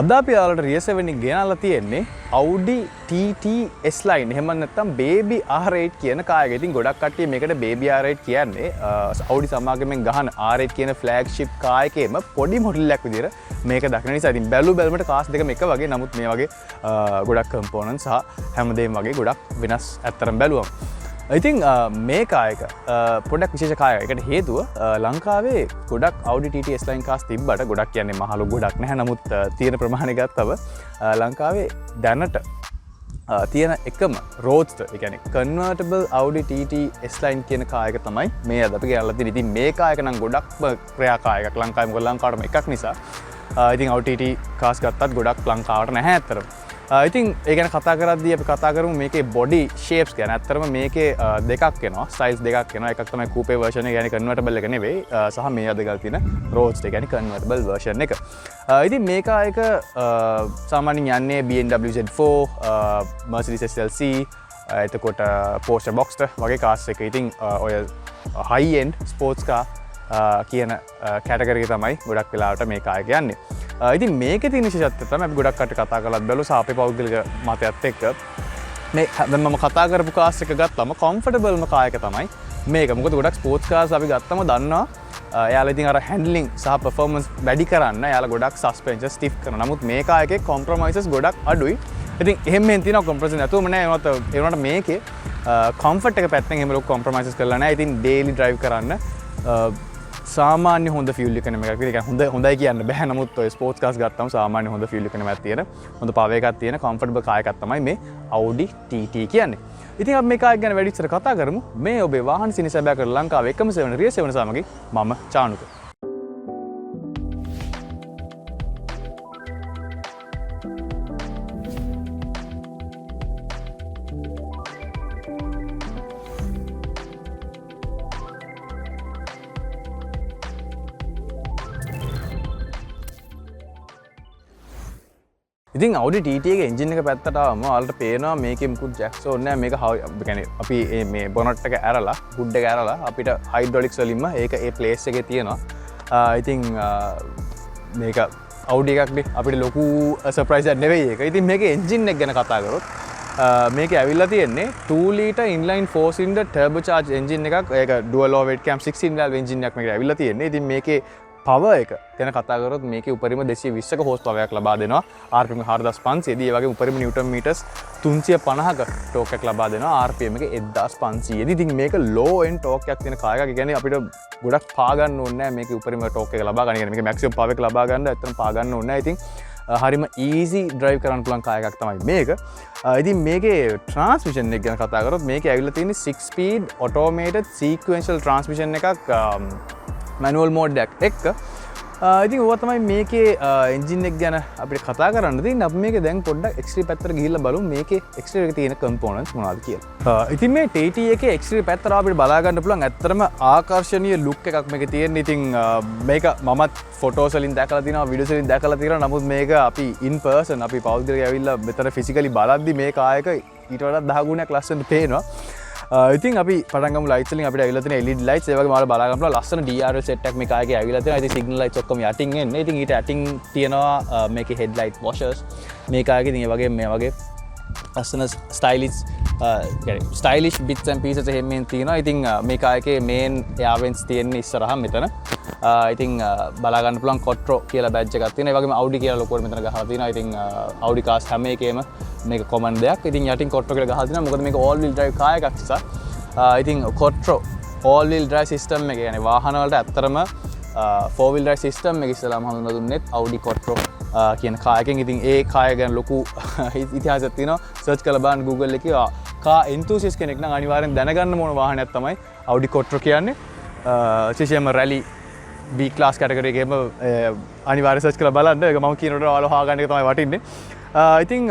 අද අපි යාලට Rear 7 එක ගෙනල්ලා තියෙන්නේ Audi TT S-Line. එහෙම නැත්නම් Baby R8 කියන කාර් එක. ඉතින් ගොඩක් කට්ටිය මේකට Baby R8 කියන්නේ Audi සමාගමෙන් ගහන R8 කියන flagship කාර් එකේම පොඩි මොඩල් එකක් විදිහට මේක දක්න නිසා. ඉතින් බැලුමට කාස් දෙකම එක වගේ. නමුත් මේ වගේ ගොඩක් components සහ හැමදේම වගේ ගොඩක් වෙනස් අත්තරම් බැලුවම. ඉතින් මේ කායක පොඩක් විශේෂ කායක. ඒකට හේතුව ලංකාවේ ගොඩක් Audi TT S-Line කාස් තිබ්බට ගොඩක් කියන්නේ මහලු ගොඩක් නැහැ. නමුත් තියෙන ප්‍රමාණය ගත්තම ලංකාවේ දැනට තියෙන එකම roadster, ඒ කියන්නේ convertible Audi TT S-Line කියන කායක තමයි මේ අද අපි ගෙනල්ලා තියෙන්නේ. ඉතින් මේ කායක නම් ගොඩක්ම ක්‍රියා කායකක් ලංකාවේ. මොකද ලංකාවටම එකක් නිසා. ඉතින් Audi TT කාස් ගත්තත් ගොඩක් ලංකාවට නැහැ අතරම. ඉතින් ඒ ගැන කතා කරද්දී අපි කතා කරමු මේකේ body shapes ගැන. ඇත්තටම මේකේ දෙකක් එනවා, styles දෙකක් එනවා. එකක් තමයි coupe version එක, يعني convertible එක නෙවෙයි. සහ මේ අද ගාලා තියෙන roadster, يعني convertible version එක. ඉතින් මේක එක සාමාන්‍යයෙන් යන්නේ BMW Z4, Mercedes SLC, එතකොට Porsche Boxster වගේ කාස් එක. ඉතින් ඔය high end sports car කියන කැටගරි එක තමයි ගොඩක් වෙලාවට මේ කාර් එක යන්නේ. ඉතින් මේකේ තියෙන විශේෂත්වය තමයි අපි ගොඩක් කට්ටිය කතා කරලා බැලුවා සාපේ පෞද්ගලික මතයත් එක්ක මේ දැන් මම කතා කරපු කාස් එක ගත්තම comfortableම කාර් එක තමයි මේක. මොකද ගොඩක් ස්පෝර්ට්ස් කාර්ස් අපි ගත්තම දන්නවා එයාලා ඉතින් අර handling සහ performance වැඩි කරන්න එයාලා ගොඩක් suspension stiff කරනවා. නමුත් මේ කාර් එකේ compromises ගොඩක් අඩුයි. ඉතින් එහෙම තියෙනවා compromise නැතුවම නෑ. ඒ වුණාට මේකේ comfort එක පැත්තෙන් එහෙම ලොකු compromises කරලා නෑ. ඉතින් daily drive කරන්න සාමාන්‍ය හොඳ ෆියුල් ඉකොනොමි එකක්. ඒක හොඳයි කියන්න බෑ. නමුත් ඔය ස්පෝර්ට්ස් කාර්ස් ගත්තම සාමාන්‍ය හොඳ ෆියුල් ඉකොනොමි එකක් තියෙන හොඳ පවර් එකක් තියෙන කම්ෆර්ටබල් කාර් එකක් තමයි මේ Audi TT කියන්නේ. ඉතින් අපි මේ කාර් එක ගැන වැඩි විස්තර කතා කරමු. මේ ඔබේ වාහන සිනහ සැබෑ කර ලංකාවේ එකම සෙවන Rear 7 සමගින් මම චානුක. ඉතින් Audi TT එකේ එන්ජින් එක පැත්තට ආවම ඔයාලට පේනවා මේකේ මුකුත් ජැක්ස් ඕනේ නැහැ. මේක يعني අපි මේ බොනට් එක ඇරලා හුඩ් එක ඇරලා අපිට හයිඩ්‍රොලික්ස් වලින්ම ඒක ඒ ප්ලේස් එකේ තියෙනවා. ඉතින් මේක Audi එකක්නේ අපිට ලොකු සර්ප්‍රයිස් එකක් නෙවෙයි ඒක. ඉතින් මේකේ එන්ජින් එක ගැන කතා කරොත් මේකේ ඇවිල්ලා තියෙන්නේ 2 litre inline 4 cylinder turbocharged engine එකක්. ඒක dual overhead cam 16 valve engine එකක් මේකට ඇවිල්ලා තියෙන්නේ. ඉතින් මේකේ පවර් එක ගැන කතා කරොත් මේකේ උපරිම 220ක හෝස් පවර් එකක් ලබා දෙනවා. RPM 4500 දී ඒ වගේම උපරිම නිව්ටන් මීටර්ස් 350ක ටෝක් එකක් ලබා දෙනවා. RPM එක 1500 දී. ඉතින් මේක low end ටෝක් එකක් තියෙන කාර් එකක්. ඒ කියන්නේ අපිට ගොඩක් පා ගන්න ඕනේ නැහැ මේකේ උපරිම ටෝක් එක ලබා ගන්න. මේකේ maximum power එක ලබා ගන්න ඇත්තටම පා ගන්න ඕනේ නැහැ. ඉතින් හරිම easy drive කරන්න පුළුවන් කාර් එකක් තමයි මේක. ඉතින් මේකේ transmission එක ගැන කතා කරොත් මේකේ ඇවිල්ලා තියෙන්නේ 6 speed automated sequential transmission එකක් manual mode එකක් එක්ක. ඉතින් ඕවා තමයි මේකේ එන්ජින් එක ගැන අපිට කතා කරන්න තියෙන්නේ. අපි මේක දැන් පොඩ්ඩක් exterior පැත්තට ගිහිල්ලා බලමු මේකේ exterior එකේ තියෙන components මොනවද කියලා. ඉතින් මේ TT එකේ exterior පැත්තට අපිට බලා ගන්න පුළුවන් ඇත්තටම ආකර්ෂණීය look එකක් මේකේ තියෙන. ඉතින් මේක මමත් photos වලින් දැකලා තියෙනවා, videos වලින් දැකලා තියෙනවා. නමුත් මේක අපි in person අපි පෞද්ගලිකව ඇවිල්ලා මෙතන physically බලද්දි මේ කායක ඊට වඩා 10 ගුණයක් ලස්සනට පේනවා. ඉතින් අපි පටන් ගමු ලයිට්ස් වලින්. අපිට ඇවිල්ලා තියෙන LED lights ඒ වගේම ඔයාලා බලා ගන්න පුළුවන් ලස්සන DRL set එකක් මේ කායකේ ඇවිල්ලා තියෙනවා. ඉතින් signal lights ඔක්කොම යටින් එන්නේ. ඉතින් ඊට යටින් තියෙනවා මේකේ headlight washers. මේ කායකේ ඉතින් ඒ වගේ මේ වගේ ලස්සන stylish bits and pieces එහෙමෙන් තියෙනවා. ඉතින් මේ කායකේ main air vents තියෙන්නේ ඉස්සරහා මෙතන. ඉතින් බලා ගන්න පුළුවන් Quattro කියලා badge එකක් තියෙනවා. ඒ වගේම Audi කියලා ලොකුවට මෙතන ගහලා තියෙනවා. ඉතින් Audi cars හැම එකේම මේක common දෙයක්. ඉතින් යටින් Quattro කියලා ගහලා තියෙනවා. මොකද මේක all wheel drive කාර් එකක් නිසා. ඉතින් Quattro all wheel drive system එක يعني වාහන වලට ඇත්තරම 4 wheel drive system එක ඉස්සලාම හඳුන්වලා දුන්නෙත් Audi Quattro කියන කාර් එකෙන්. ඉතින් ඒ කාර් ගැන ලොකු ඉතිහාසයක් තියෙනවා. සර්ච් කරලා බලන්න Google එකේ car enthusiast කෙනෙක් නම් අනිවාර්යෙන් දැනගන්න ඕන වාහනයක් තමයි Audi Quattro කියන්නේ. විශේෂයෙන්ම rally B class category එකේම අනිවාර්යෙන් සර්ච් කරලා බලන්න. ඒක මම කියනකොට ඔයාලා හොයාගන්න එක තමයි වටින්නේ. ඉතින්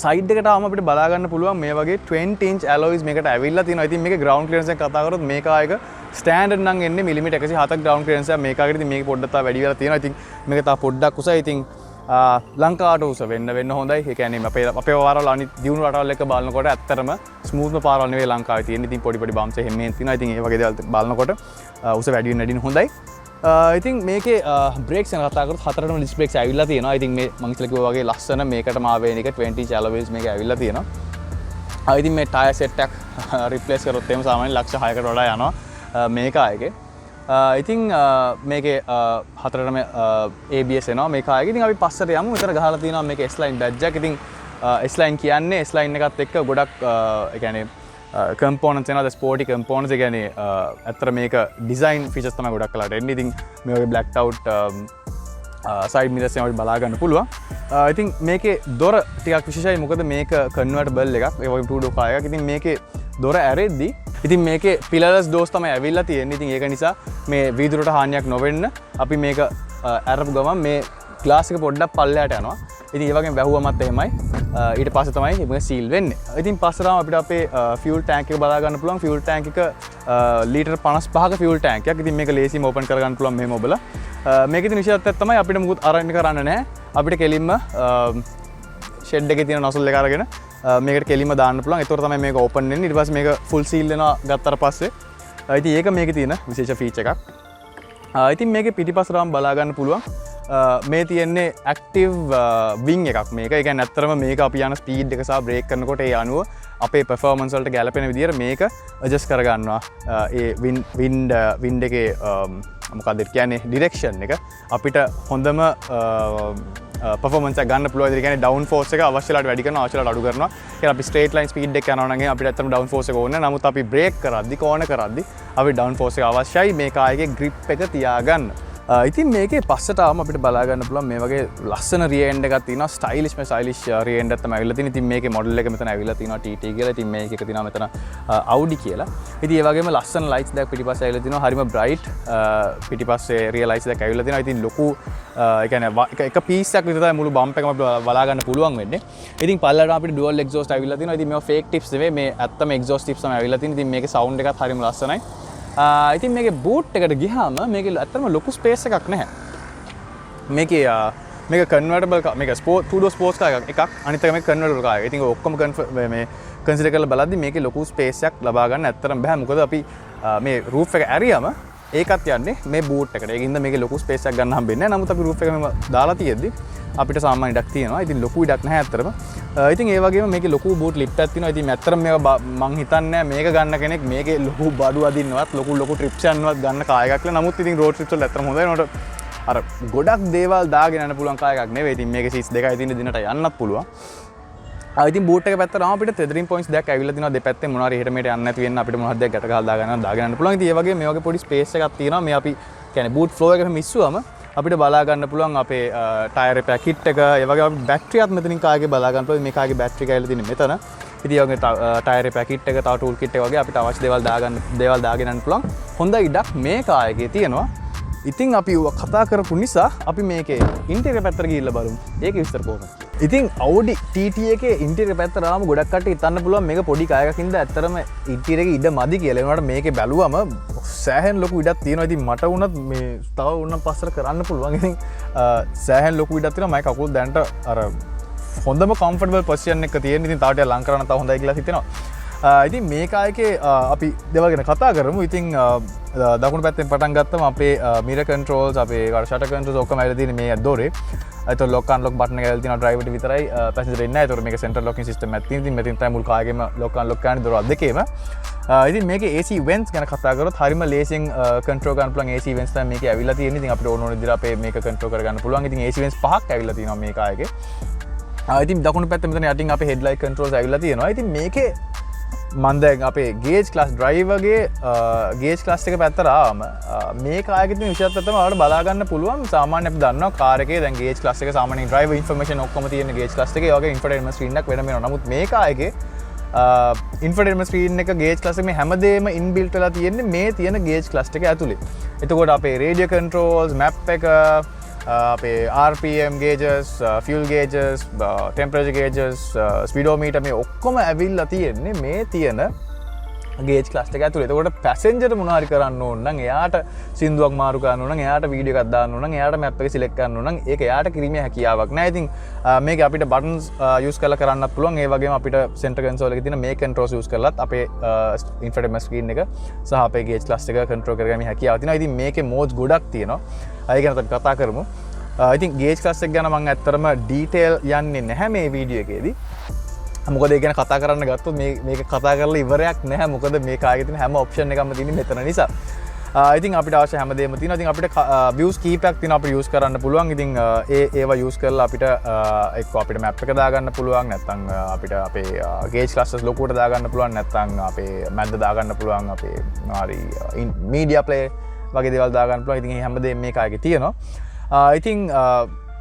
සයිඩ් එකට ආවම අපිට බලා ගන්න පුළුවන් මේ වගේ 20 inch alloys මේකට ඇවිල්ලා තියෙනවා. ඉතින් මේකේ ground clearance එක කතා කරොත් මේක ආයක standard නම් එන්නේ මිලිමීටර් 107ක් ground clearance එක මේක ආයකට. ඉතින් මේක පොඩ්ඩක් තව වැඩි වෙලා තියෙනවා. ඉතින් මේක තව පොඩ්ඩක් උසයි. ඉතින් ලංකාවට උස වෙන්න හොඳයි. ඒ කියන්නේ අපේ පාරවල් අනිත් දියුණු රටවල් එක බලනකොට ඇත්තටම ස්මූත්ම පාරවල් නෙවෙයි ලංකාවේ තියෙන්නේ. ඉතින් පොඩි බම්ස් එහෙම තියෙනවා. ඉතින් ඒ වගේ දේවල් බලනකොට උස වැඩි වෙන්න හොඳයි. ඉතින් මේකේ බ්‍රේක්ස් ගැන කතා කරොත් හතරටම ඩිස්ක් බ්‍රේක්ස් ඇවිල්ලා තියෙනවා. ඉතින් මේ මං ඉස්සෙල්ලා කිව්වා වගේ ලස්සන මේකටම ආවෙන එක 20 channel wheels මේක ඇවිල්ලා තියෙනවා. ඉතින් මේ ටයර් සෙට් එකක් රිප්ලේස් කරොත් එහෙම සාමාන්‍යයෙන් ලක්ෂ 6කට වඩා යනවා මේක ආයේගේ. ඉතින් මේකේ හතරටම ABS එනවා මේක ආයේගේ. ඉතින් අපි පස්සට යමු. මෙතන ගහලා තියෙනවා මේකේ S-line badge එක. ඉතින් S-line කියන්නේ S-line එකත් එක්ක ගොඩක් ඒ කියන්නේ components එනවා. ස්පෝර්ටි components. ඒ කියන්නේ අතර මේක ඩිසයින් ෆීචර්ස් තමයි ගොඩක් කලකට එන්නේ. ඉතින් මේ වගේ blacked out side mirrors එකෙන් අපිට බලා ගන්න පුළුවන්. ඉතින් මේකේ දොර ටිකක් විශේෂයි. මොකද මේක convertible එකක්. ඒ වගේ two door car එකක්. ඉතින් මේකේ දොර ඇරෙද්දි ඉතින් මේකේ පිලර්ස් ඩෝස් තමයි ඇවිල්ලා තියෙන්නේ. ඉතින් ඒක නිසා මේ වීදුරට හානියක් නොවෙන්න අපි මේක අරපු ගමන් මේ ග්ලාස් එක පොඩ්ඩක් පල්ලයට යනවා. ඉතින් ඒ වගේම වැහුවමත් එහෙමයි. ඊට පස්සේ තමයි මේක සීල් වෙන්නේ. ඉතින් පස්සරාම අපිට අපේ ෆියුල් ටැංක් එක බලා ගන්න පුළුවන්. ෆියුල් ටැංක් එක ලීටර් 55ක ෆියුල් ටැංක් එකක්. ඉතින් මේක ලේසියෙන්ම ඕපන් කර ගන්න පුළුවන් මෙහෙම ඔබලා. මේකේ තියෙන විශේෂත්වයක් තමයි අපිට මුකුත් අරන් කරන්න නැහැ. අපිට කෙලින්ම ෂෙඩ් එකේ තියෙන නොසල් එක අරගෙන මේකට කෙලින්ම දාන්න පුළුවන්. ඒතකොට තමයි මේක ඕපන් වෙන්නේ. ඊට පස්සේ මේක ෆුල් සීල් වෙනවා ගත්තට පස්සේ. ඉතින් ඒක මේකේ තියෙන විශේෂ ෆීචර් එකක්. ඉතින් මේකේ පිටිපස්සරාම බලා ගන්න පුළුවන්. මේ තියෙන්නේ ඇක්ටිව් විං එකක් මේක. ඒ කියන්නේ ඇත්තටම මේක අපි යන ස්පීඩ් එක සහ බ්‍රේක් කරනකොට ඒ අනුව අපේ පර්ෆෝමන්ස් වලට ගැලපෙන විදිහට මේක ඇඩ්ජස්ට් කර ගන්නවා. ඒ වින්ඩ් එකේ මොකක්ද කියන්නේ ඩිරෙක්ෂන් එක අපිට හොඳම පර්ෆෝමන්ස් එක ගන්න පුළුවන්. ඒ කියන්නේ ඩවුන් ෆෝස් එක අවශ්‍යලාට වැඩි කරනවා, අවශ්‍යලාට අඩු කරනවා. ඒ අපි ස්ට්‍රේට් ලයින් ස්පීඩ් එක යනවා නම් අපිට ඇත්තටම ඩවුන් ෆෝස් එක ඕනේ. නමුත් අපි බ්‍රේක් කරද්දි කෝනර් කරද්දි අපි ඩවුන් ෆෝස් එක අවශ්‍යයි මේ කායගේ ග්‍රිප් එක තියාගන්න. ඉතින් මේකේ පස්සටම අපිට බලා ගන්න පුළුවන් මේ වගේ ලස්සන රියර් එන්ඩ් එකක් තියෙනවා. ස්ටයිලිෂ් රියර් එන්ඩ් එකක් තමයි ඇවිල්ලා තියෙන්නේ. ඉතින් මේකේ මොඩල් එක මෙතන ඇවිල්ලා තියෙනවා TT කියලා. ඉතින් මේක එක තියෙනවා මෙතන Audi කියලා. ඉතින් ඒ වගේම ලස්සන ලයිට්ස් දෙකක් පිටිපස්සේ ඇවිල්ලා තියෙනවා. හරිම බ්‍රයිට් පිටිපස්සේ රියර් ලයිට්ස් දෙකක් ඇවිල්ලා තියෙනවා. ඉතින් ලොකු ඒ කියන්නේ එක පීස් එකක් විතර තමයි මුළු බම්ප් එකම අපිට බලා ගන්න පුළුවන් වෙන්නේ. ඉතින් පල්ලට අපිට ඩුවල් එක්සෝස්ට් ඇවිල්ලා තියෙනවා. ඉතින් මේවා ෆේක් ටිප්ස් නෙවෙයි. මේ ඇත්තම එක්සෝස්ට් ටිප්ස් තමයි ඇවිල්ලා තියෙන්නේ. ඉතින් මේකේ සවුන්ඩ් එකත් හරිම ලස්සනයි. ඉතින් මේකේ බූට් එකට ගියාම මේකේ ඇත්තම ලොකු ස්පේස් එකක් නැහැ. මේක කන්වර්ටබල් මේක sport two door sports car එකක් අනිත් එක මේක කන්වර්ටබල් කාර් එකක්. ඉතින් ඔක්කොම මේ කන්සිඩර් කරලා බලද්දි මේකේ ලොකු ස්පේස් එකක් ලබා ගන්න ඇත්තටම බෑ. මොකද අපි මේ රූෆ් එක ඇරියම ඒකත් යන්නේ මේ බූට් එකට. ඒකින්ද මේකේ ලොකු ස්පේස් එකක් ගන්න හම්බෙන්නේ නැහැ. නමුත් අපි රූෆ් එක මෙම දාලා තියෙද්දි අපිට සාමාන්‍ය ඉඩක් තියෙනවා. ඉතින් ලොකු ඉඩක් නැහැ ඇත්තටම. ඉතින් ඒ වගේම මේකේ ලොකු බූට් ලිෆ්ට් එකක් තියෙනවා. ඉතින් ඇත්තටම මේක මං හිතන්නේ මේක ගන්න කෙනෙක් මේකේ ලොකු බඩු අදින්නවත් ලොකු ට්‍රිප්ස් යන්නවත් ගන්න කාර් එකක් ලා. නමුත් ඉතින් රෝඩ් ට්‍රිප්ස් වල ඇත්තටම හොඳයි. නෝට අර ගොඩක් දේවල් දාගෙන යන්න පුළුවන් කාර් එකක් නෙවෙයි. ඉතින් මේකේ සීට්ස් දෙකයි තියෙන දිනට යන්නත් පුළුවන්. ඉතින් බූට් එක පැත්තට ආවම අපිට තෙදරින් පොයින්ට්ස් දෙකක් ඇවිල්ලා තිනවා. දෙපැත්තෙන් මොනවාරි එහෙට මෙහෙට යන්න නැති වෙන්න අපිට මොනවද දෙයක් ගැට ගහලා දාගෙන යන්න පුළුවන්. ඉතින් ඒ වගේ මේ වගේ පොඩි ස්පේස් එකක් තියෙනවා. මේ අපි කියන්නේ බූට් ෆ්ලෝ එකට මිස්සුවම අපිට බලා ගන්න පුළුවන් අපේ ටයර් රිපෙයාර් කිට් එක. ඒ වගේ අපිට බැටරියත් මෙතනින් කාගේ බලා ගන්න පුළුවන්. මේ කාගේ බැටරි එක ඇවිල්ලා තියෙන්නේ මෙතන. ඉතින් ඒ වගේ ටයර් රිපෙයාර් කිට් එක, තව ටූල් කිට් එක වගේ අපිට අවශ්‍ය දේවල් දාගෙන යන්න පුළුවන්. හොඳ ඉඩක් මේ කාර් එකේ තියෙනවා. ඉතින් අපි කතා කරපු නිසා අපි මේකේ ඉන්ටීරියර් පැත්තට ගිහිල්ලා බලමු. ඒක විස්තර කොහොමද? ඉතින් Audi TT එකේ ඉන්ටීරියර් පැත්තට ආවම ගොඩක් කට්ටිය හිතන්න පුළුවන් මේක පොඩි කාර් එකක් ඉඳලා ඇත්තටම ඉන්ටීරියර් එකේ ඉඩ මදි කියලා. ඒ වුණාට මේකේ බැලුවම සෑහෙන ලොකු ඉඩක් තියෙනවා. ඉතින් මට වුණත් මේ තව උන්නම් පස්සට කරන්න පුළුවන්. ඉතින් සෑහෙන ලොකු ඉඩක් තියෙනවා. මම කකුල් දැන්ට අර හොඳම කම්ෆර්ටබල් පොසිෂන් එක තියෙන. ඉතින් තව ටිකක් ලං කරන්න තව හොඳයි කියලා හිතෙනවා. ඉතින් මේ කාර් එකේ අපි දේවල් ගැන කතා කරමු. ඉතින් දකුණු පැත්තෙන් පටන් ගත්තම අපේ මිරර් කන්ට්‍රෝල්ස්, අපේ ෂටර් කන්ට්‍රෝල්ස් ඔක්කොම ඇවිල්ලා තියෙන්නේ මේ දොරේ. ඒතකොට ලොක් අන්ලොක් බටන් එක ඇවිල්ලා තියෙනවා ඩ්‍රයිවර්ට විතරයි, පැසෙන්ජර් ඉන්නේ නැහැ. ඒතකොට මේක සෙන්ටරල් ලොකින් සිස්ටම් එකක් තියෙනවා. ඉතින් මෙතන තමයි මුල් කාර් එකේම ලොක් අන්ලොක් කරන්නේ දොර දෙකේම. ඉතින් මේකේ AC vents ගැන කතා කරොත් හරිම ලේසියෙන් කන්ට්‍රෝල් කරන්න පුළුවන් AC vents තමයි මේකේ ඇවිල්ලා තියෙන්නේ. ඉතින් අපිට ඕන ඕන විදිහට අපේ මේක කන්ට්‍රෝල් කරගන්න පුළුවන්. ඉතින් AC vents පහක් ඇවිල්ලා තියෙනවා මේ කාර් එකේ. ඉතින් දකුණු පැත්තේ මෙතන යටින් අපේ හෙඩ්ලයිට් කන්ට්‍රෝල්ස් ඇවිල්ලා තියෙනවා. ඉතින් මේකේ මම දැන් අපේ ගේජ් ක්ලාස් ඩ්‍රයිවර්ගේ ගේජ් ක්ලාස් එක පැත්තට ආවම මේ කාර් එකේ තියෙන විශේෂත්වය තමයි ඔයාලට බලා ගන්න පුළුවන්. සාමාන්‍යයෙන් අපි දන්නවා කාර් එකේ දැන් ගේජ් ක්ලාස් එක සාමාන්‍යයෙන් ඩ්‍රයිවර් ඉන්ෆර්මේෂන් ඔක්කොම තියෙන ගේජ් ක්ලාස් එකේ. ඒ වගේ ඉන්ෆර්ටේන්මන්ට් ස්ක්‍රීන් එකක් වෙනම වෙනවා. නමුත් මේ කාර් එකේ ඉන්ෆර්ටේන්මන්ට් ස්ක්‍රීන් එක ගේජ් ක්ලාස් එකේ හැමදේම ඉන්බිල්ට් වෙලා තියෙන්නේ මේ තියෙන ගේජ් ක්ලාස් එකේ ඇතුලේ. එතකොට අපේ රේඩියෝ කන්ට්‍රෝල්ස්, මැප් එක, අපේ RPM gauges, fuel gauges, temperature gauges, speedometer මේ ඔක්කොම ඇවිල්ලා තියෙන්නේ මේ තියෙන ගේජ් ක්ලාස් එක ඇතුළේ. එතකොට පැසෙන්ජර් මොනවා හරි කරන්න ඕන නම් එයාට සින්දුවක් මාරු කරන්න ඕන නම් එයාට වීඩියෝ එකක් දාන්න ඕන නම් එයාට මැප් එක සිලෙක්ට් කරන්න ඕන නම් ඒක එයාට කිරීමේ හැකියාවක් නැහැ. ඉතින් මේක අපිට බටන්ස් යූස් කරලා කරන්නත් පුළුවන්. ඒ වගේම අපිට සෙන්ටර් කන්සෝල් එකේ තියෙන මේ කන්ට්‍රෝල්ස් යූස් කරලත් අපේ ඉන්ෆෝටේන්මන්ට් ස්ක්‍රීන් එක සහ අපේ ගේජ් ක්ලාස් එක කන්ට්‍රෝල් කරගැනීමේ හැකියාව තියෙනවා. ඉතින් මේකේ මෝඩ්ස් ගොඩක් තියෙනවා. ඒක ගැන අපි කතා කරමු. ඉතින් ගේජ් ක්ලාස් එක ගැන මම ඇත්තටම ඩීටේල් යන්නේ නැහැ මේ වීඩියෝ එකේදී. මොකද ඒ ගැන කතා කරන්න ගත්තොත් මේක කතා කරලා ඉවරයක් නැහැ. මොකද මේ කාගේ තියෙන හැම ඔප්ෂන් එකක්ම තියෙන්නේ මෙතන නිසා. ඉතින් අපිට අවශ්‍ය හැමදේම තියෙනවා. ඉතින් අපිට views කීපයක් තියෙනවා අපිට use කරන්න පුළුවන්. ඉතින් ඒවා use කරලා අපිට එක්ක අපිට map එක දාගන්න පුළුවන්. නැත්නම් අපිට අපේ gauge clusters ලොකුවට දාගන්න පුළුවන්. නැත්නම් අපේ මැද්ද දාගන්න පුළුවන්. අපේ හරි media player වගේ දේවල් දාගන්න පුළුවන්. ඉතින් මේ හැමදේම මේ කාගේ තියෙනවා. ඉතින්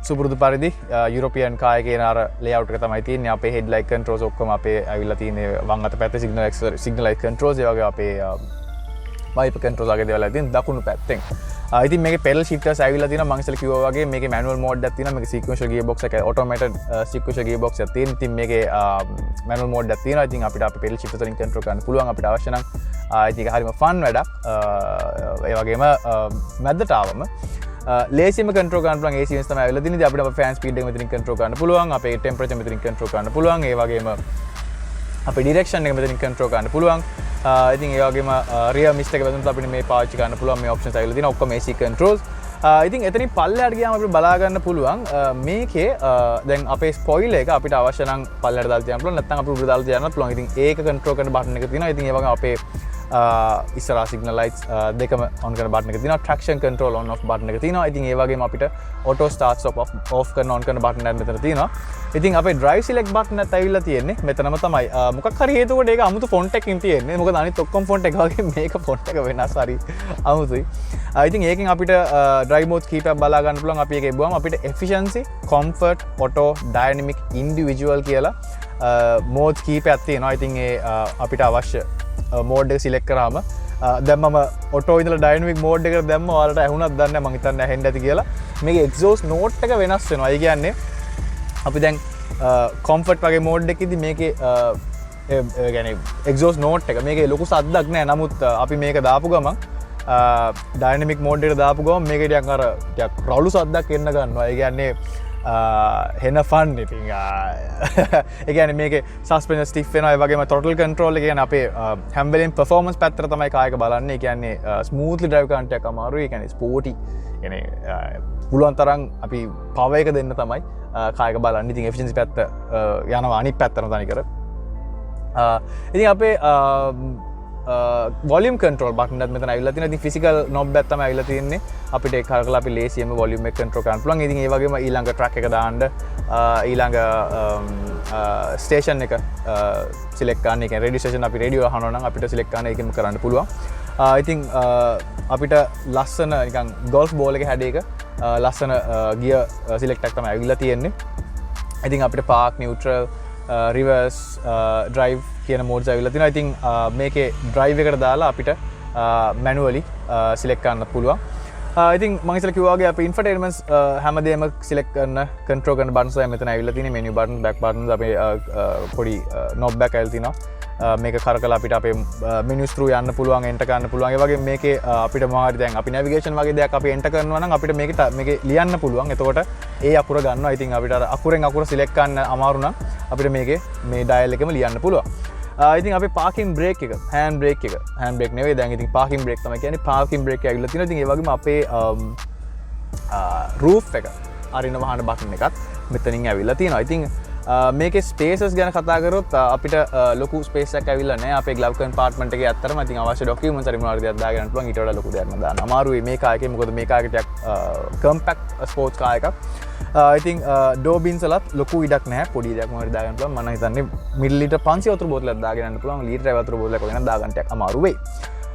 සුපුරුදු පරිදි යුරෝපියන් කායකේ නාර ලේඅවුට් එක තමයි තියෙන්නේ. අපේ හෙඩ්ලයිට් කන්ට්‍රෝල්ස් ඔක්කොම අපේ ඇවිල්ලා තියෙන්නේ වම් අත පැත්තේ සිග්නල් ලයිට් කන්ට්‍රෝල්ස් ඒ වගේ අපේ වයිපර් කන්ට්‍රෝල්ස් වගේ දේවල් තියෙන දකුණු පැත්තෙන්. ඉතින් මේකේ පෙඩල් ෂිෆ්ටර්ස් ඇවිල්ලා තියෙනවා. මම ඉස්සෙල්ලා කිව්වා වගේ මේකේ මැනුවල් මෝඩ් එකක් තියෙනවා. මේකේ සීක්වෙන්ෂල් ගියර් බොක්ස් එක ඔටෝමේටඩ් සීක්වෙන්ෂල් ගියර් බොක්ස් එකක් තියෙනවා. ඉතින් මේකේ මැනුවල් මෝඩ් එකක් තියෙනවා. ඉතින් අපිට අපේ පෙඩල් ෂිෆ්ටර්ස් වලින් කන්ට්‍රෝල් කරන්න පුළුවන් අපිට අවශ්‍ය නම්. ඉතින් ඒක හරිම ෆන් වැඩක්. ඒ වගේම මැද්දට ආවම ලේසිම කන්ට්‍රෝල් කරන්න පුළුවන් AC වෙනස් තමයි ඇවිල්ලා තියෙන්නේ. අපිට අපේ ෆෑන් ස්පීඩ් එක මෙතනින් කන්ට්‍රෝල් කරන්න පුළුවන්. අපේ ටෙම්පරේචර් මෙතනින් කන්ට්‍රෝල් කරන්න පුළුවන්. ඒ වගේම අපේ ඩිරෙක්ෂන් එක මෙතනින් කන්ට්‍රෝල් කරන්න පුළුවන්. ඉතින් ඒ වගේම රියර් මිස්ට් එක වැදුනොත් අපිට මේ පාවිච්චි කරන්න පුළුවන්. මේ ඔප්ෂන්ස් ඇවිල්ලා තියෙනවා. ඔක්කොම AC කන්ට්‍රෝල්ස්. ඉතින් එතනින් පල්ලෙහාට ගියාම අපිට බලා ගන්න පුළුවන් මේකේ දැන් අපේ ස්පොයිලර් එක අපිට අවශ්‍ය නම් පල්ලෙහාට දාලා තියන්න පුළුවන්. නැත්නම් අපිට උඩ දාලා තියන්නත් පුළුවන්. ඉතින් ඒක කන්ට්‍රෝල් කරන බටන් එක තියෙනවා. ඉතින් ඒ වගේම අපේ ඉස්සරහා සිග්නල් ලයිට්ස් දෙකම ඔන් කරන බටන් එක තියෙනවා. Traction control on off button එක තියෙනවා. ඉතින් ඒ වගේම අපිට ඔටෝ ස්ටාර්ට් ස්ටොප් ඔෆ් කරන ඔන් කරන බටන් එකක් මෙතන තියෙනවා. ඉතින් අපේ ඩ්‍රයිව් සිලෙක්ට් බටන් එකත් ඇවිල්ලා තියෙන්නේ මෙතනම තමයි. මොකක් හරි හේතුවකට ඒක අමුතු ෆොන්ට් එකකින් තියෙන්නේ. මොකද අනිත් ඔක්කොම ෆොන්ට් එක වගේ මේක ෆොන්ට් එක වෙනස් හරි අමුතුයි. ඉතින් ඒකෙන් අපිට ඩ්‍රයිව් මෝඩ්ස් කීපයක් බලා ගන්න පුළුවන්. අපි ඒක එබුවම අපිට efficiency, comfort, auto, dynamic, individual කියලා මෝඩ්ස් කීපයක් තියෙනවා. ඉතින් ඒ අපිට අවශ්‍ය මෝඩ් එක සිලෙක්ට් කරාම දැන් මම ඔටෝ ඉඳලා ඩයිනමික් මෝඩ් එකට දැම්ම. ඔයාලට ඇහුණත් දන්නේ නැහැ. මං හිතන්නේ ඇහෙන්න ඇති කියලා. මේකේ එක්සෝස්ට් නෝට් එක වෙනස් වෙනවා. ඒ කියන්නේ අපි දැන් කම්ෆර්ට් වගේ මෝඩ් එකකදී මේකේ يعني එක්සෝස්ට් නෝට් එක මේකේ ලොකු සද්දක් නැහැ. නමුත් අපි මේක දාපු ගමන් ඩයිනමික් මෝඩ් එකට දාපු ගමන් මේකේ ටිකක් අර ටිකක් රවුලු සද්දක් එන්න ගන්නවා. ඒ කියන්නේ හෙන ෆන්. ඉතින් ඒ කියන්නේ මේකේ සස්පෙන්ෂන් ස්ටිෆ් වෙනවා. ඒ වගේම throttle control එක කියන්නේ අපේ හැම වෙලෙම performance පැත්තට තමයි කායක බලන්නේ. ඒ කියන්නේ smoothly drive කරන්න ටිකක් අමාරුයි. ඒ කියන්නේ sporty කියන්නේ පුළුවන් තරම් අපි power එක දෙන්න තමයි කායක බලන්නේ. ඉතින් efficiency පැත්ත යනවා අනිත් පැත්තට තනිකර. ඉතින් අපේ volume control button එකත් මෙතන ඇවිල්ලා තියෙනවා. ඉතින් physical knob එකක් තමයි ඇවිල්ලා තියෙන්නේ. අපිට ඒක කරලා අපි ලේසියෙන්ම volume එක control කරන්න පුළුවන්. ඉතින් ඒ වගේම ඊළඟ track එක දාන්න ඊළඟ station එක select කරන්න. ඒ කියන්නේ radio station අපි radio අහනවා නම් අපිට select කරන්න ඒකෙම කරන්න පුළුවන්. ඉතින් අපිට ලස්සන නිකන් golf ball එකේ හැඩයක ලස්සන gear select එකක් තමයි ඇවිල්ලා තියෙන්නේ. ඉතින් අපිට park, neutral, reverse, drive කියන මෝඩ්ස් ඇවිල්ලා තිනවා. ඉතින් මේකේ drive එකට දාලා අපිට manually select කරන්න පුළුවන්. ඉතින් මම ඉස්සෙල්ලා කිව්වා වගේ අපි infotainments හැමදේම select කරන control කරන buttons තමයි මෙතන ඇවිල්ලා තියෙන්නේ. menu button, back buttons අපේ පොඩි knob එකක් ඇවිල්ලා තිනවා. මේක කරකලා අපිට අපේ menus through යන්න පුළුවන්, enter කරන්න පුළුවන්. ඒ වගේ මේකේ අපිට මොනවාරි දැන් අපි navigation වගේ දෙයක් අපි enter කරනවා නම් අපිට මේකේ ලියන්න පුළුවන්. එතකොට ඒ අකුර ගන්නවා. ඉතින් අපිට අර අකුරෙන් අකුර select කරන්න අමාරු නම් අපිට මේකේ මේ dial එකෙම ලියන්න පුළුවන්. ඉතින් අපේ parking brake එක, hand brake එක, hand brake නෙවෙයි දැන් ඉතින් parking brake තමයි කියන්නේ. parking brake එක ඇවිල්ලා තියෙනවා. ඉතින් ඒ වගේම අපේ roof එක අරින්න වහන බටන් එකත් මෙතනින් ඇවිල්ලා තියෙනවා. ඉතින් මේකේ ස්පේසස් ගැන කතා කරොත් අපිට ලොකු ස්පේස් එකක් ඇවිල්ලා නැහැ. අපේ glove compartment එකේ ඇත්තටම ඉතින් අවශ්‍ය documents හරි මොනවාරි දෙයක් දාගෙන යන්න පුළුවන්. ඊට වඩා ලොකු දෙයක් නෑ දාන්න අමාරුයි මේ කාර් එකේ. මොකද මේ කාර් එක ටිකක් compact sports car එකක්. ඉතින් door bins වලත් ලොකු ඉඩක් නැහැ. පොඩි දෙයක් මොනවාරි දාගන්න පුළුවන්. මම හිතන්නේ මිලිලීටර් 500 වතුර බෝතලයක් දාගෙන යන්න පුළුවන්. ලීටර් වතුර බෝතලයක් වගේ නම් දාගන්න ටිකක් අමාරු වෙයි.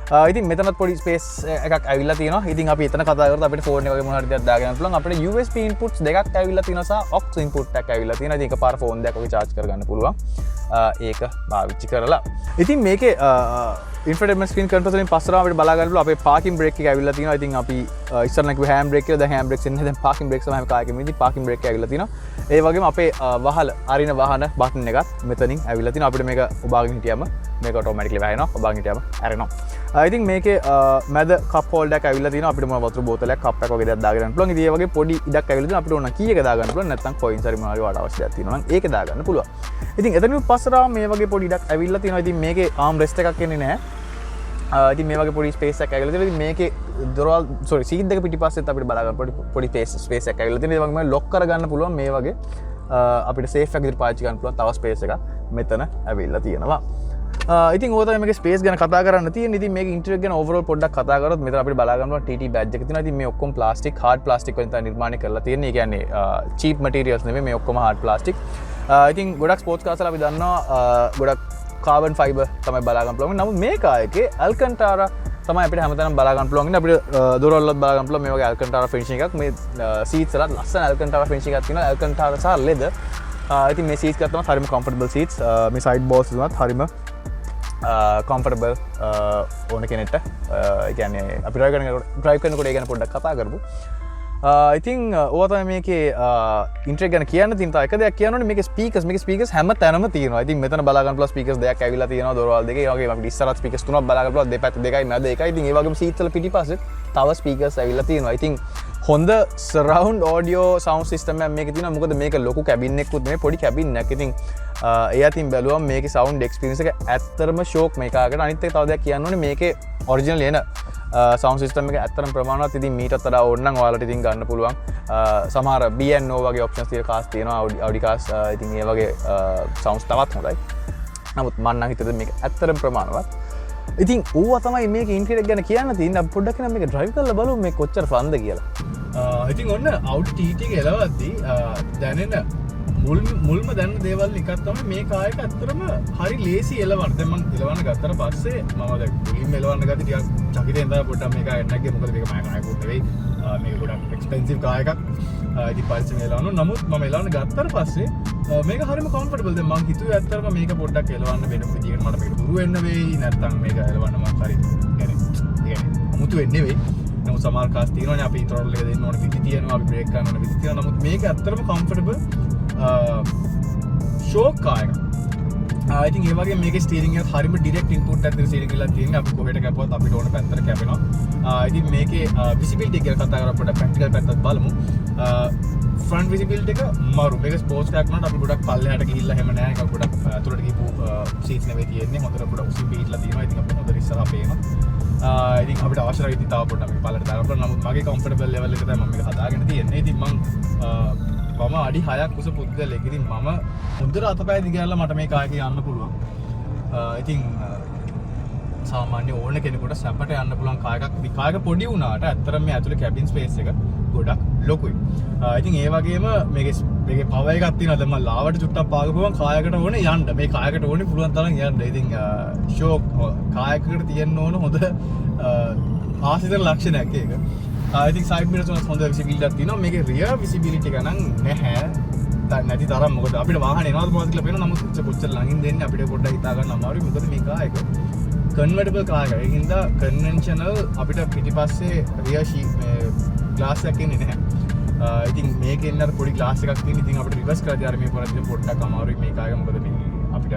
ඉතින් මෙතනත් පොඩි ස්පේස් එකක් ඇවිල්ලා තියෙනවා. ඉතින් අපි එතන කතා කරද්දී අපිට ෆෝන් එක වගේ මොනවා හරි දෙයක් දාගන්න පුළුවන්. අපිට USB inputs දෙකක් ඇවිල්ලා තියෙනවා සහ aux input එකක් ඇවිල්ලා තියෙනවා. ඉතින් එකපාර ෆෝන් දෙයක් වගේ charge කරගන්න පුළුවන්. ඒක පාවිච්චි කරලා. ඉතින් මේකේ infotainment screen controls වලින් පස්සට අපිට බලා ගන්න පුළුවන් අපේ parking brake එක ඇවිල්ලා තියෙනවා. ඉතින් අපි ඉස්සර නම් කිව්ව hand brake කියලා දැන් hand brakes එන්නේ. දැන් parking brakes තමයි කායකෙම ඉතින් parking brake එක ඇවිල්ලා තියෙනවා. ඒ වගේම අපේ වහල අරින වාහන බටන් එකත් මෙතනින් ඇවිල්ලා තියෙනවා. අපිට මේක ඔබාගෙන හිටියම මේක ඔටෝමැටිකලි වැහෙනවා. ඔබාගෙන හිටියම ඇරෙනවා. ඉතින් මේකේ මැද කප් හෝල්ඩර් එකක් ඇවිල්ලා තියෙනවා. අපිට මොන වතුර බෝතලයක් කප් එකක් වගේ දෙයක් දාගන්න පුළුවන්. ඉතින් ඒ වගේ පොඩි ඉඩක් ඇවිල්ලා තියෙනවා. අපිට ඕන කී එක දාගන්න පුළුවන්. නැත්නම් කොයින්ස් හරි මොනවා හරි වාට අවශ්‍ය දෙයක් තියෙනවා නම් ඒක දාගන්න පුළුවන්. ඉතින් එතනින් පස්සට මේ වගේ පොඩි ඉඩක් ඇවිල්ලා තියෙනවා. ඉතින් මේකේ ආම් රෙස්ට් එකක් එන්නේ නැහැ. ඉතින් මේ වගේ පොඩි ස්පේස් එකක් ඇවිල්ලා තියෙනවා. ඉතින් මේකේ දොරවල් සීට් දෙක පිටිපස්සෙත් අපිට බලා ගන්න පොඩි ස්පේස් එකක් ඇවිල්ලා තියෙනවා. ඒ වගේම ලොක් කරගන්න පුළුවන් මේ වගේ අපිට සේෆ් එකක් විදිහට පාවිච්චි කරන්න පුළුවන් තව ස්පේස් එකක් මෙතන ඇවිල්ලා තියෙනවා. ඉතින් ඕක තමයි මේකේ ස්පේස් ගැන කතා කරන්න තියෙන්නේ. ඉතින් මේකේ ඉන්ටීරියර් ගැන ඕවරෝල් පොඩ්ඩක් කතා කරොත් මෙතන අපිට බලා ගන්න පුළුවන් TT බෑජ් එක තියෙනවා. ඉතින් මේ ඔක්කොම ප්ලාස්ටික් හાર્ඩ් ප්ලාස්ටික් වලින් තමයි නිර්මාණය කරලා තියෙන්නේ. ඒ කියන්නේ චීප් මටීරියල්ස් නෙමෙයි මේ ඔක්කොම හાર્ඩ් ප්ලාස්ටික්. ඉතින් ගොඩක් ස්පෝර්ට්ස් කාර්ස් වල අපි දන්නවා ගොඩක් කාබන් ෆයිබර් තමයි බලා ගන්න පුළුවන්. නමුත් මේ කායකේ ඇල්කන්ටාරා තමයි අපිට හැමතැනම බලා ගන්න පුළුවන්. ඉතින් අපිට දොරවල්වත් බලා ගන්න පුළුවන් මේ වගේ ඇල්කන්ටාරා ෆිනිෂින් එකක්. මේ සීට්ස් වලත් ලස්සන ඇල්කන්ටාරා ෆිනිෂින් එකක් තියෙනවා. ඇල්කන්ටාරා සහ ලෙදර්. ඉතින් මේ සීට්ස් ගත්තම හරිම කම්ෆර්ටබල් සීට්ස්. මේ සයිඩ් බෝල්ස් උනත් හරිම කම්ෆර්ටබල් ඕන කෙනෙක්ට. ඒ කියන්නේ අපි ඩ්‍රයිව් කරනකොට ඒ ගැන පොඩ්ඩක් කතා කරමු. ඉතින් ඕවා තමයි මේකේ ඉන්ට්‍රෙක් ගැන කියන්න තියෙන තව එක දෙයක් කියන්න ඕනේ. මේකේ ස්පීකර්ස් හැම තැනම තියෙනවා. ඉතින් මෙතන බලා ගන්න පුළුවන් ස්පීකර්ස් දෙකක් ඇවිල්ලා තියෙනවා දොරවල් දෙකේ. ඒ වගේම අපිට ඉස්සරහත් ස්පීකර්ස් තුනක් බලා ගන්න පුළුවන්. දෙපැත්ත දෙකයි මැද එකයි. ඉතින් ඒ වගේම සීට්ස් වල පිටිපස්සේ තව ස්පීකර්ස් ඇවිල්ලා තියෙනවා. ඉතින් හොඳ සරවුන්ඩ් ඔඩියෝ සවුන්ඩ් සිස්ටම් එකක් මේකේ තියෙනවා. මොකද මේක ලොකු කැබින් එකකුත් නෙමෙයි පොඩි කැබින් එකක්. ඉතින් ඒ අතින් බැලුවම මේකේ සවුන්ඩ් එක්ස්පීරියන්ස් එක ඇත්තටම ෂෝක් මේකකට. අනිත් එක තව දෙයක් කියන්න ඕනේ මේකේ ඔරිජිනල් එන සවුන්ඩ් සිස්ටම් එක ඇත්තටම ප්‍රමාණවත්. ඉතින් මීටත් වඩා ඕන නම් ඔයාලට ඉතින් ගන්න පුළුවන්. සමහර B&O වගේ ඔප්ෂන්ස් තියෙන කාස් තියෙනවා. Audi කාස් ඉතින් ඒ වගේ සවුන්ඩ්ස් තවත් හොඳයි. නමුත් මම නම් හිතුවේ මේක ඇත්තටම ප්‍රමාණවත්. ඉතින් ඕවා තමයි මේක ඉන්ටීරියර් ගැන කියන්න තියෙන්නේ. අපි පොඩ්ඩක් නම් මේක ඩ්‍රයිව් කරලා බලමු මේක කොච්චර ෆන්ද කියලා. ඉතින් ඔන්න Audi TT එක එලවද්දී දැනෙන මුල්ම දැන්න දේවල් එකක් තමයි මේ කායක ඇත්තටම හරි ලේසි එලවන්න. දැන් මම එලවන්න ගත්තට පස්සේ මම දැන් මුලින්ම එලවන්න ගත්තේ ටිකක් චකිතෙන් තමයි පොඩ්ඩක් මේක එන්නගේ. මොකද මේක මම කායකුත් නෙවෙයි. මේක ගොඩක් එක්ස්පෙන්සිව් කායකක්. ඉතින් පරිස්සමෙන් එලවන්න. නමුත් මම එලවන්න ගත්තට පස්සේ මේක හරිම කම්ෆර්ටබල්. දැන් මම හිතුවේ ඇත්තටම මේක පොඩ්ඩක් එලවන්න වෙන විදිහකට මට මේක දුරු වෙන්න වෙයි. නැත්තම් මේක එලවන්න මම හරි يعني අමුතු වෙන්නේ නෙවෙයි. නමුත් සමහර කාස් තියෙනවානේ අපි ට්‍රොල් එක දෙන්න ඕන විදි තියෙනවා. අපි බ්‍රේක් ගන්න ඕන විදි තියෙනවා. නමුත් මේක ඇත්තටම කම්ෆර්ටබල් ෂෝක් කායක. ඉතින් ඒ වගේ මේකේ ස්ටීරින්ග් එකත් හරිම ඩිරෙක්ට් ඉන්පුට් එකක් දෙන ස්ටීරින්ග් එකක් තියෙනවා. අපි කොහෙට කැපුවත් අපිට ඕන පැත්තට කැපෙනවා. ඉතින් මේකේ විසිබිලිටි එක කතා කරලා පොඩ්ඩක් ප්‍රැක්ටිකල් පැත්තත් බලමු. ෆ්‍රන්ට් විසිබිලිටි එක මාරු. මේක ස්පෝර්ට්ස් එකක් නෝට අපි ගොඩක් පල්ලෙහාට ගිහිල්ලා හැම නෑ. ඒක ගොඩක් අතුරට ගිහපු සීට්ස් නෙවෙයි තියෙන්නේ. හොඳට ගොඩක් උසින් පිටලා තියෙනවා. ඉතින් අපිට හොඳට ඉස්සරහා පේනවා. ඉතින් අපිට අවශ්‍ය නම් ඉතින් තව පොඩ්ඩක් මේක පල්ලෙහාට දාන්න පුළුවන්. නමුත් මගේ කම්ෆර්ටබල් ලෙවල් එක තමයි මම මේක හදාගෙන තියෙන්නේ. ඉතින් මම අඩි 6ක් උස පුද්ගලෙක්. ඉතින් මම හොඳට අතපය දිගහැරලා මට මේ කායක යන්න පුළුවන්. ඉතින් සාමාන්‍ය ඕන කෙනෙකුට සැපට යන්න පුළුවන් කායකක්. කායක පොඩි වුණාට ඇත්තටම මේ ඇතුලේ කැබින් ස්පේස් එක ගොඩක් ලොකුයි. ඉතින් ඒ වගේම මේකේ පවර් එකක් තියෙනවා. දැන් මම ලාවට චුට්ටක් පාගපුවම කායකට ඕනේ යන්න. මේ කායකට ඕනේ පුළුවන් තරම් යන්න. ඉතින් ෂෝක් කායකකට තියෙන්න ඕන හොඳ ආසිතර ලක්ෂණයක් ඒක. ඉතින් සයිඩ් මිරර්ස් වල හොඳ විසිබිලිටි එකක් තියෙනවා. මේකේ රියර් විසිබිලිටි එක නම් නැහැ. නැති තරම්. මොකද අපිට වාහනේ එනවාද මොනවද කියලා පේනවා. නමුත් කොච්චර ළඟින් දෙන්නේ අපිට පොඩ්ඩක් හිතා ගන්න අමාරුයි. මොකද මේ කායක කන්වර්ටබල් කායක. ඒකින්ද කන්වෙන්ෂනල් අපිට පිටිපස්සේ රියර් ග්ලාස් එකක් ඉන්නේ නැහැ. ඉතින් මේකෙන් අර පොඩි ග්ලාස් එකක් තියෙන. ඉතින් අපිට රිවර්ස් කරලා යාර මේ පොරදින පොඩ්ඩක් අමාරුයි මේ කායක. මොකද මේ අපිට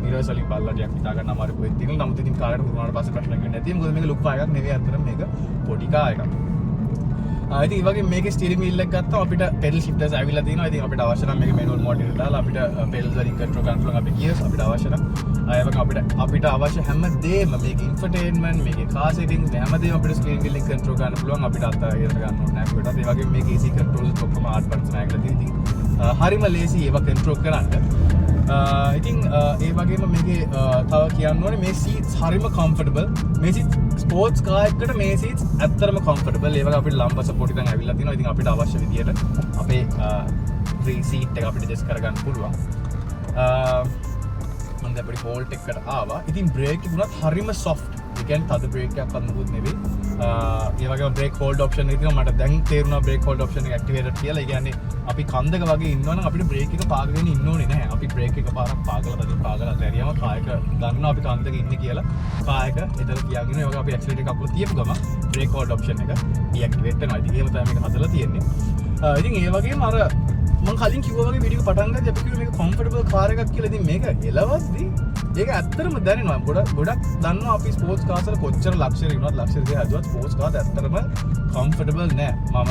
මිරර්ස් වලින් බලලා ටිකක් හිතා ගන්න අමාරුයි කොහෙද තියෙනවා. නමුත් ඉතින් කායකට දුන්නාට පස්සේ ප්‍රශ්නයක් වෙන්නේ නැති. මොකද මේක ලොකු කායකක් නෙවෙයි අතර මේක පොඩි කායකක්. ඉතින් ඒ වගේ මේකේ ස්ටියරින් වීල් එක ගත්තම අපිට පෙඩල් ෂිෆ්ටර්ස් ඇවිල්ලා තියෙනවා. ඉතින් අපිට අවශ්‍ය නම් මේක මැනුවල් මෝඩ් එකට දාලා අපිට පෙඩල්ස් වලින් කන්ට්‍රෝල් කරන්න පුළුවන්. අපේ ගියර්ස් අපිට අවශ්‍ය නම් ඒ වගේ අපිට අවශ්‍ය හැමදේම මේකේ ඉන්ෆර්ටේන්මන්ට් මේකේ කාර් සෙටින්ග්ස් හැමදේම අපිට ස්ක්‍රීන් වීල් එකෙන් කන්ට්‍රෝල් කරන්න පුළුවන්. අපිට අත ඉරට ගන්න ඕනේ නැහැ කොහෙටවත්. ඒ වගේ මේකේ AC කන්ට්‍රෝල්ස් ඔක්කොම 8 බටන්ස් එකලා තියෙනවා. ඉතින් හරිම ලේසි ඒවා කන්ට්‍රෝල් කරන්න. ඉතින් ඒ වගේම මේකේ තව කියන්න ඕනේ මේ සීට්ස් හරිම කම්ෆර්ටබල්. මේ සීට්ස් ස්පෝර්ට්ස් කාර් එකකට මේ සීට්ස් ඇත්තටම කම්ෆර්ටබල්. ඒ වගේ අපිට ලම්බ සපෝට් එකක් ඇවිල්ලා තියෙනවා. ඉතින් අපිට අවශ්‍ය විදියට අපේ ෆ්‍රී සීට් එක අපිට ඇඩ්ජස්ට් කරගන්න පුළුවන්. මම දැන් පොඩි හෝල්ට් එකකට ආවා. ඉතින් බ්‍රේක් එක උනත් හරිම සොෆ්ට්. ඒ කියන්නේ තද බ්‍රේක් එකක් අන්නකුත් නෙවෙයි. ඒ වගේම බ්‍රේක් හෝල්ඩ් ඔප්ෂන් එක තියෙනවා. මට දැන් තේරුණා බ්‍රේක් හෝල්ඩ් ඔප්ෂන් එක ඇක්ටිවේටඩ් කියලා. ඒ කියන්නේ අපි කන්දක වගේ ඉන්නවනම් අපිට බ්‍රේක් එක පාගගෙන ඉන්න ඕනේ නැහැ. අපි බ්‍රේක් එක පාරක් පාගලා දැරියම කායක ගන්නවා අපි කන්දක ඉන්නේ කියලා. කායක එතන තියාගෙන ඒ වගේ අපි ඇක්සලරේටර් කකුල තියපු ගමන් බ්‍රේක් හෝල්ඩ් ඔප්ෂන් එක ඩිඇක්ටිවේට් වෙනවා. ඉතින් එහෙම තමයි මේක හදලා තියෙන්නේ. ඉතින් ඒ වගේම අර මම කලින් කිව්වා වගේ වීඩියෝ පටන් ගත්තී අපි කිව්වේ මේක කම්ෆර්ටබල් කාර් එකක් කියලා. ඉතින් මේක එලවද්දි ඒක ඇත්තටම දැනෙනවා. ගොඩක් දන්නවා අපි ස්පෝර්ට්ස් කාර්ස් වල කොච්චර ලක්ෂරි වුණත් ලක්ෂරි දෙක හදුවත් ස්පෝර්ට්ස් කාර්ස් ඇත්තටම කම්ෆර්ටබල් නෑ. මම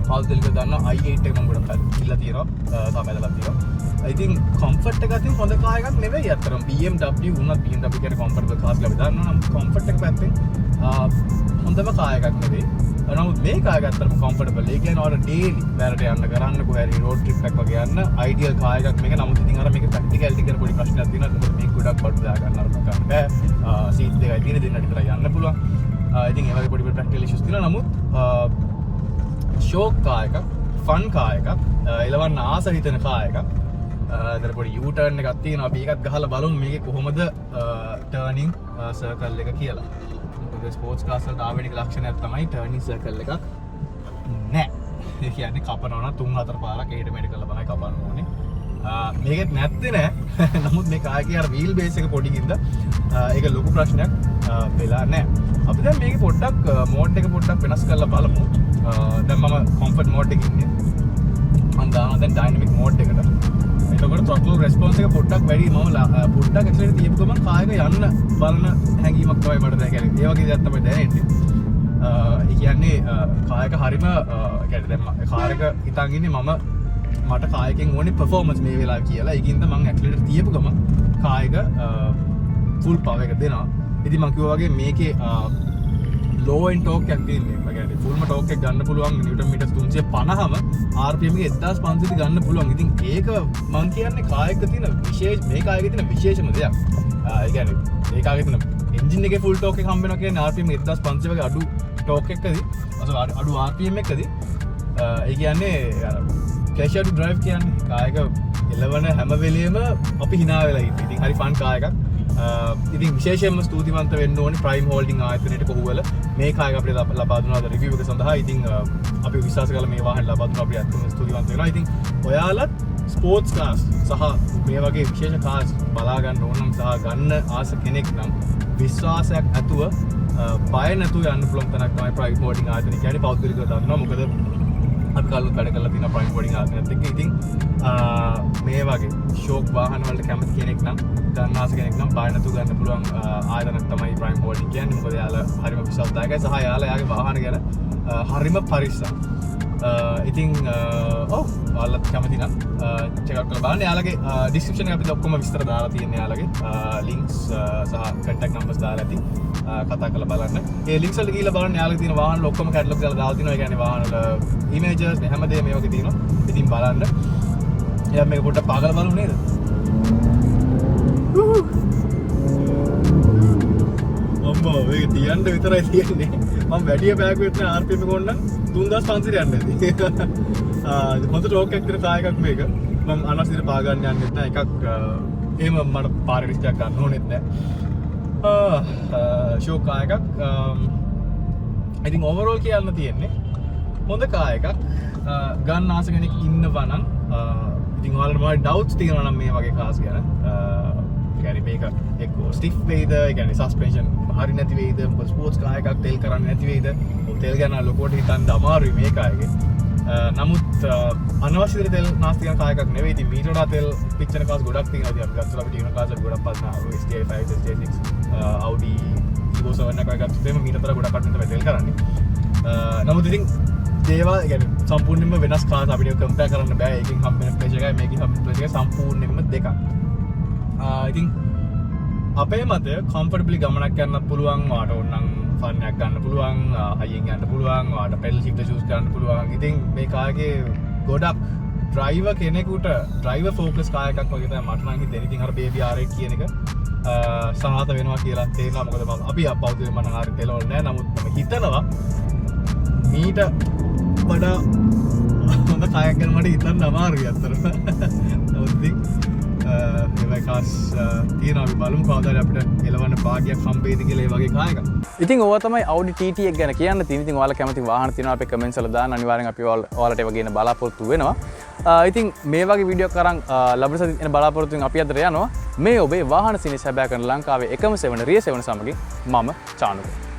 පාස්දෙලක දන්නවා i8 එක මම ගොඩක් ඉල්ලලා තියෙනවා. සමහරවල් තියෙනවා. ඉතින් කම්ෆර්ට් එක අතින් හොඳ කාර් එකක් නෙවෙයි ඇත්තටම. BMW වුණත් BMW කියන්නේ කම්ෆර්ටබල් කාර්ස් කියලා අපි දන්නවා නම් කම්ෆර්ට් එක පැත්තෙන් හොඳම කාර් එකක් නෙවෙයි. නමුත් මේ කාර් එක ඇත්තටම කම්ෆර්ටබල්. ඒ කියන්නේ ඔයාලා ඩේලි බෑරට යන්න කරන්න කොහේ හරි රෝඩ් ට්‍රිප් එකක් වගේ යන්න අයිඩියල් කාර් එකක් මේක. නමුත් ඉතින් අර මේක ප්‍රැක්ටිකැලිටි කියන පොඩි ප්‍රශ්නයක් තියෙනවා. මොකද මේක ගොඩක් බඩු දා ගන්න අර මොකක්ද බෑ. සීට් දෙකයි තියෙන දෙන්නට විතර යන්න පුළුවන්. ඉතින් ඒ වගේ පොඩි ප්‍රැක්ටිකල් ඉෂුස් තියෙනවා. නමුත් ෂෝක් කාර් එකක්, ෆන් කාර් එකක්, එලවන්න ආස හිතෙන කාර් එකක්. එතන පොඩි U turn එකක් තියෙනවා. අපි ඒකත් ගහලා බලමු මේකේ කොහොමද ටර්නින් සර්කල් එක කියලා. ස්පෝර්ට්ස් කාර්ස් වලට ආවෙනික ලක්ෂණයක් තමයි ටර්නින් සර්කල් එකක් නැහැ. ඒ කියන්නේ කපනවා නම් 3-4 පාරක් එහෙට මෙහෙට කරලා තමයි කපන්න ඕනේ. මේකෙත් නැත්තේ නෑ. නමුත් මේ කාර්ගේ අර වීල් බේස් එක පොඩි ගින්ද ඒක ලොකු ප්‍රශ්නයක් වෙලා නැහැ. අපි දැන් මේකේ පොඩ්ඩක් මෝඩ් එක පොඩ්ඩක් වෙනස් කරලා බලමු. දැන් මම කම්ෆර්ට් මෝඩ් එකේ ඉන්නේ. මම දානවා දැන් ඩයිනමික් මෝඩ් එකට. එතකොට throttle response එක පොඩ්ඩක් වැඩි. මම පොඩ්ඩක් ඇක්සලරේටර් තියපු ගමන් කාර් එක යන්න බලන හැඟීමක් තමයි මට දැනෙන්නේ. ඒ වගේ දෙයක් තමයි දැනෙන්නේ. ඒ කියන්නේ කාර් එක හරිම කියන්නේ දැන් කාර් එක හිතන් ඉන්නේ මට කාර් එකෙන් ඕනේ performance මේ වෙලාව කියලා. ඒකින්ද මම ඇක්සලරේටර් තියපු ගමන් කාර් එක full power එක දෙනවා. ඉතින් මම කිව්වා වගේ මේකේ low end torque එකක් තියෙනවා. ඒ කියන්නේ fullම torque එක ගන්න පුළුවන් නිව්ටන් මීටර් 350ම RPM එක 1500 ගන්න පුළුවන්. ඉතින් ඒක මම කියන්නේ කාර් එකක තියෙන මේ කාර් එකේ තියෙන විශේෂම දෙයක්. ඒ කියන්නේ ඒ කාර් එකේ තියෙන එන්ජින් එකේ full torque එක හම්බ වෙනවා කියන්නේ RPM 1500 වගේ අඩු torque එකකදී අඩු RPM එකකදී ඒ කියන්නේ අර pleasure to drive කියන්නේ කාර් එක එලවන හැම වෙලෙම අපි hina වෙලා ඉන්නේ. ඉතින් හරි fun කාර් එකක්. ඉතින් විශේෂයෙන්ම ස්තුතිවන්ත වෙන්න ඕනේ ප්‍රයිම් හෝල්ඩින් ආයතනයට කොහොමද මේ කාර් එක අපිට ලබා දුන්නා රිවිව් එක සඳහා. ඉතින් අපි විශ්වාස කරලා මේ වාහන ලබා දුන්නා අපි අත්‍යවශ්‍ය ස්තුතිවන්ත වෙනවා. ඉතින් ඔයාලත් ස්පෝර්ට්ස් කාර්ස් සහ මේ වගේ විශේෂ කාර්ස් බලා ගන්න ඕන නම් සහ ගන්න ආස කෙනෙක් නම් විශ්වාසයක් ඇතුව බය නැතුව යන්න පුළුවන් තැනක් තමයි ප්‍රයිම් හෝල්ඩින් ආයතනය කියන්නේ. පෞද්ගලිකව දන්නවා මොකද අපි කලින් වැඩ කරලා තියෙන ප්‍රයිම් හෝල්ඩින් ආයතනයත් එක්ක. ඉතින් මේ වගේ ෂෝක් වාහන වලට කැමති කෙනෙක් නම් ගන්න ආස කෙනෙක් නම් බය නැතුව ගන්න පුළුවන් ආයතනයක් තමයි ප්‍රයිම් හෝල්ඩින් කියන්නේ. මොකද යාලා හරිම විශ්වාසදායකයි සහ යාගේ වාහන ගැන හරිම පරිස්සම්. ඉතින් ඔයාලත් කැමති නම් චෙක් අවුට් කරලා බලන්න. යාලගේ ඩිස්ක්‍රිප්ෂන් එකේ අපිට ඔක්කොම විස්තර දාලා තියෙනවා. යාලගේ ලින්ක්ස් සහ කන්ටැක්ට් නම්බර්ස් දාලා ඇති. කතා කරලා බලන්න. ඒ ලින්ක්ස් වලට ගිහිල්ලා බලන්න යාලගේ තියෙන වාහන ඔක්කොම කැටලොග් දාලා දාලා තියෙනවා. ඒ කියන්නේ වාහන වල ඉමේජස් හැමදේම මේ වගේ තියෙනවා. ඉතින් බලන්න. එයා මේක පොඩ්ඩක් පාගලා බලමු නේද? අම්මා මේක තියන්න විතරයි තියෙන්නේ. මම වැඩිය බෑග් වෙන්න RPM එක ඕන නම් 3500 යන්න ඇති. හොඳ ටෝක් එකක් තියෙන කාර් එකක් මේක. මම අනවශ්‍යව පා ගන්න යන්නෙත් නෑ. එකක් එහෙම මට පාරේ රිස්ක් එකක් ගන්න ඕනෙත් නෑ. ෂෝක් කාර් එකක්. ඉතින් ඕවරෝල් කියන්න තියෙන්නේ හොඳ කාර් එකක්. ගන්න ආස කෙනෙක් ඉන්නවා නම් ඉතින් ඔයාලට මොකද ඩවුට්ස් තියෙනවා නම් මේ වගේ කාර්ස් ගැන يعني මේක එක්ක ස්ටිෆ් වේද, ඒ කියන්නේ සස්පෙන්ෂන් හරි නැති වේද, මොකද ස්පෝර්ට්ස් කාර් එකක් තෙල් කරන්නේ නැති වේද, තෙල් ගන්න ලොකෝට හිතන්න අමාරුයි මේ කාර් එකේ. නමුත් අනවශ්‍ය විදිහට තෙල් නාස්ති කරන කාර් එකක් නෙවෙයි. ඉතින් මීට වඩා තෙල් පිච්චෙන කාර්ස් ගොඩක් තියෙනවා. ඉතින් අපි ගත්තොත් අපිට තියෙන කාර්ස් ගොඩක් පස්නා ST5, ST6, Audi Evo 7 එකක් ගත්තොත් එimhe මීට වඩා ගොඩක් කට්ටිය තමයි තෙල් කරන්නේ. නමුත් ඉතින් දේවල් يعني සම්පූර්ණයෙන්ම වෙනස් කාර්ස් අපිට කම්පෙයාර් කරන්න බෑ. එකකින් හම්බෙන ප්‍රෙෂර් එකයි මේකෙන් හම්බෙන ප්‍රෙෂර් එකයි සම්පූර්ණයෙන්ම දෙකක්. ඉතින් අපේ මතය කම්ෆර්ටබ්ලි ගමනක් යන්නත් පුළුවන්. වාට ඕනනම් ෆන් එකක් ගන්න පුළුවන්, හයියෙන් යන්න පුළුවන්, වාට පෙඩල් ෂිෆ්ට් චූස් කරන්න පුළුවන්. ඉතින් මේ කාර්ගේ ගොඩක් ඩ්‍රයිවර් කෙනෙකුට ඩ්‍රයිවර් ෆෝකස් කාර් එකක් වගේ තමයි මට නම් හිතෙන්නේ. ඉතින් අර බේබි R8 කියන එක සහත වෙනවා කියලා තේරෙනවා. මොකද මම අපි අපවුදේ මම හරියට තේලවල නැහැ. නමුත් මම හිතනවා මීට වඩා හොඳ කාර්යයක් ගැන මට හිතන්න අමාරුයි අතරම. නමුත් ඉතින් ඒවයි කාස් තියෙනවා අපි බලමු කවදාද අපිට එලවන්න භාගයක් හම්බෙයිද කියලා ඒ වගේ කායක. ඉතින් ඕවා තමයි Audi TT එක ගැන කියන්න තියෙන. ඉතින් ඔයාලා කැමති වාහන තියෙනවා අපේ කමෙන්ට්ස් වල දාන්න අනිවාර්යෙන් අපි ඔයාලට ඒව ගේන බලාපොරොත්තු වෙනවා. ඉතින් මේ වගේ වීඩියෝ කරන් ලබන සතියේ එන බලාපොරොත්තුෙන් අපි අද යනවා. මේ ඔබේ වාහන සිනහ සැබෑ කරන ලංකාවේ එකම සෙවන රිය සෙවන සමගින් මම චානුක.